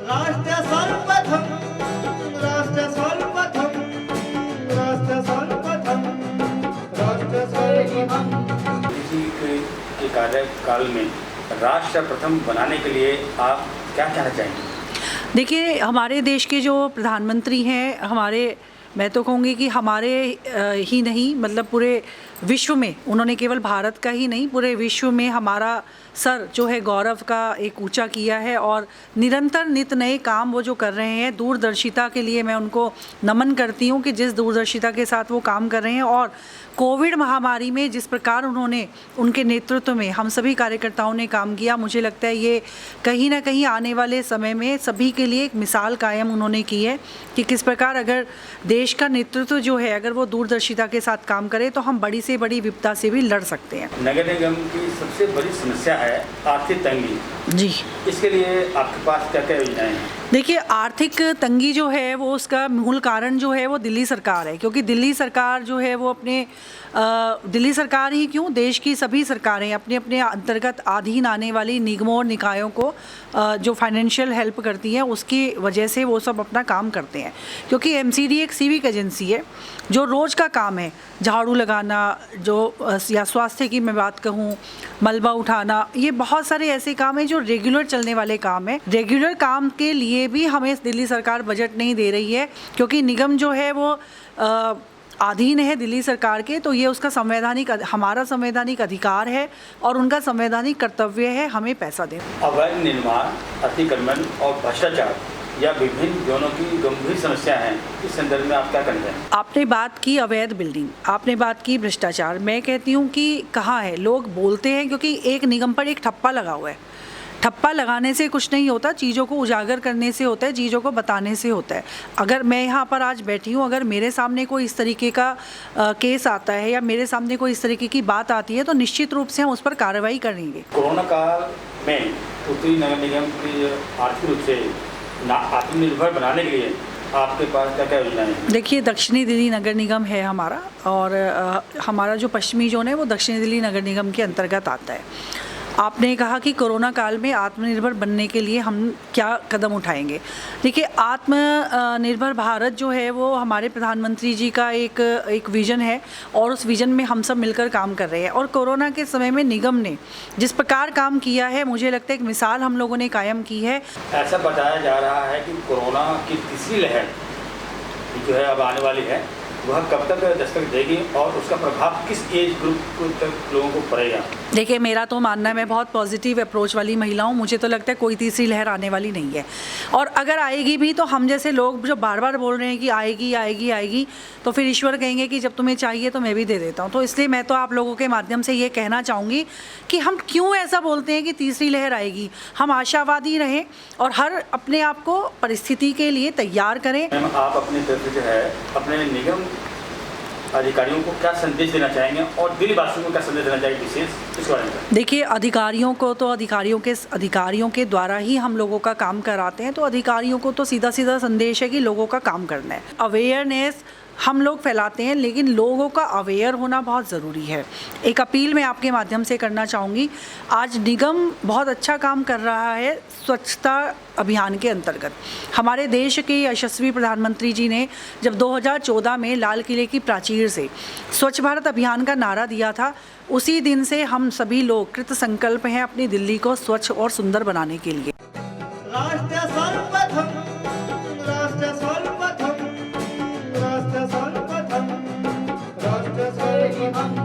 राष्ट्र सर्वप्रथम राष्ट्र सर्वप्रथम राष्ट्र सर्वप्रथम राष्ट्र सर्वप्रथम। मोदी जी के कार्यकाल में राष्ट्र प्रथम बनाने के लिए आप क्या कहना चाहेंगे? देखिए, हमारे देश के जो प्रधानमंत्री हैं, मैं तो कहूँगी कि हमारे ही नहीं, मतलब पूरे विश्व में, उन्होंने केवल भारत का ही नहीं, पूरे विश्व में हमारा सर जो है गौरव का एक ऊंचा किया है। और निरंतर नित नए काम वो जो कर रहे हैं, दूरदर्शिता के लिए मैं उनको नमन करती हूँ कि जिस दूरदर्शिता के साथ वो काम कर रहे हैं। और कोविड महामारी में जिस प्रकार उन्होंने, उनके नेतृत्व में हम सभी कार्यकर्ताओं ने काम किया, मुझे लगता है ये कहीं ना कहीं आने वाले समय में सभी के लिए एक मिसाल कायम उन्होंने की है कि किस प्रकार अगर देश का नेतृत्व जो है, अगर वो दूरदर्शिता के साथ काम करे तो हम बड़ी से बड़ी विपदा से भी लड़ सकते हैं। नगर निगम की सबसे बड़ी समस्या है आर्थिक तंगी जी, इसके लिए आपके पास क्या क्या योजनाएं हैं? देखिए, आर्थिक तंगी जो है वो उसका मूल कारण जो है वो दिल्ली सरकार है, क्योंकि दिल्ली सरकार जो है वो अपने दिल्ली सरकार ही क्यों, देश की सभी सरकारें अपने अपने अंतर्गत अधीन आने वाली निगमों और निकायों को जो फाइनेंशियल हेल्प करती हैं, उसकी वजह से वो सब अपना काम करते हैं। क्योंकि एमसीडी एक सिविक एजेंसी है जो रोज़ का काम है, झाड़ू लगाना, जो या स्वास्थ्य की मैं बात कहूँ, मलबा उठाना, ये बहुत सारे ऐसे काम हैं जो रेगुलर चलने वाले काम हैं। रेगुलर काम के लिए भी हमें दिल्ली सरकार बजट नहीं दे रही है, क्योंकि निगम जो है वो अधीन है दिल्ली सरकार के, तो ये उसका हमारा संवैधानिक अधिकार है और उनका संवैधानिक कर्तव्य है हमें पैसा देना। अवैध निर्माण, अतिक्रमण और भ्रष्टाचार या विभिन्न जोनों की गंभीर समस्या है, इस संदर्भ में आप क्या करना चाहेंगे? आपने बात की अवैध बिल्डिंग, आपने बात की भ्रष्टाचार। मैं कहती हूँ कि कहाँ है, लोग बोलते हैं क्योंकि एक निगम पर एक ठप्पा लगा हुआ है। ठप्पा लगाने से कुछ नहीं होता, चीज़ों को उजागर करने से होता है, चीज़ों को बताने से होता है। अगर मैं यहाँ पर आज बैठी हूँ, अगर मेरे सामने कोई इस तरीके का केस आता है या मेरे सामने कोई इस तरीके की बात आती है तो निश्चित रूप से हम उस पर कार्रवाई करेंगे। कोरोना काल में उत्तरी नगर निगम की आर्थिक रूप से आत्मनिर्भर बनाने के लिए आपके पास क्या क्या योजनाएं हैं? देखिए, दक्षिणी दिल्ली नगर निगम है हमारा, और हमारा जो पश्चिमी जोन है वो दक्षिणी दिल्ली नगर निगम के अंतर्गत आता है। आपने कहा कि कोरोना काल में आत्मनिर्भर बनने के लिए हम क्या कदम उठाएंगे। देखिए, आत्मनिर्भर भारत जो है वो हमारे प्रधानमंत्री जी का एक विज़न है और उस विज़न में हम सब मिलकर काम कर रहे हैं। और कोरोना के समय में निगम ने जिस प्रकार काम किया है, मुझे लगता है एक मिसाल हम लोगों ने कायम की है। ऐसा बताया जा रहा है कि कोरोना की तीसरी लहर जो है अब आने वाली है, वह कब तक दस्तक देगी और उसका प्रभाव किस एज ग्रुप तक लोगों को पड़ेगा? देखिए, मेरा तो मानना है, मैं बहुत पॉजिटिव अप्रोच वाली महिला हूँ, मुझे तो लगता है कोई तीसरी लहर आने वाली नहीं है। और अगर आएगी भी तो हम जैसे लोग जो बार बार बोल रहे हैं कि आएगी आएगी आएगी, तो फिर ईश्वर कहेंगे कि जब तुम्हें चाहिए तो मैं भी दे देता हूँ। तो इसलिए मैं तो आप लोगों के माध्यम से ये कहना चाहूँगी कि हम क्यों ऐसा बोलते हैं कि तीसरी लहर आएगी। हम आशावादी रहें और हर अपने आप को परिस्थिति के लिए तैयार करें। आप अपनी तरफ जो है अपने निगम अधिकारियों को क्या संदेश देना चाहेंगे और दिल्ली वासियों को क्या संदेश देना चाहिए विशेष इस बारे में? देखिए, अधिकारियों को तो अधिकारियों के द्वारा ही हम लोगों का काम कराते हैं, तो अधिकारियों को तो सीधा सीधा संदेश है कि लोगों का काम करना है। अवेयरनेस हम लोग फैलाते हैं, लेकिन लोगों का अवेयर होना बहुत ज़रूरी है। एक अपील मैं आपके माध्यम से करना चाहूँगी। आज निगम बहुत अच्छा काम कर रहा है स्वच्छता अभियान के अंतर्गत। हमारे देश के यशस्वी प्रधानमंत्री जी ने जब 2014 में लाल किले की प्राचीर से स्वच्छ भारत अभियान का नारा दिया था, उसी दिन से हम सभी लोग कृत संकल्प हैं अपनी दिल्ली को स्वच्छ और सुंदर बनाने के लिए। राष्ट्र सर्वप्रथम राष्ट्र सर्वप्रथम राष्ट्र सर्वप्रथम राष्ट्र सर्वप्रथम।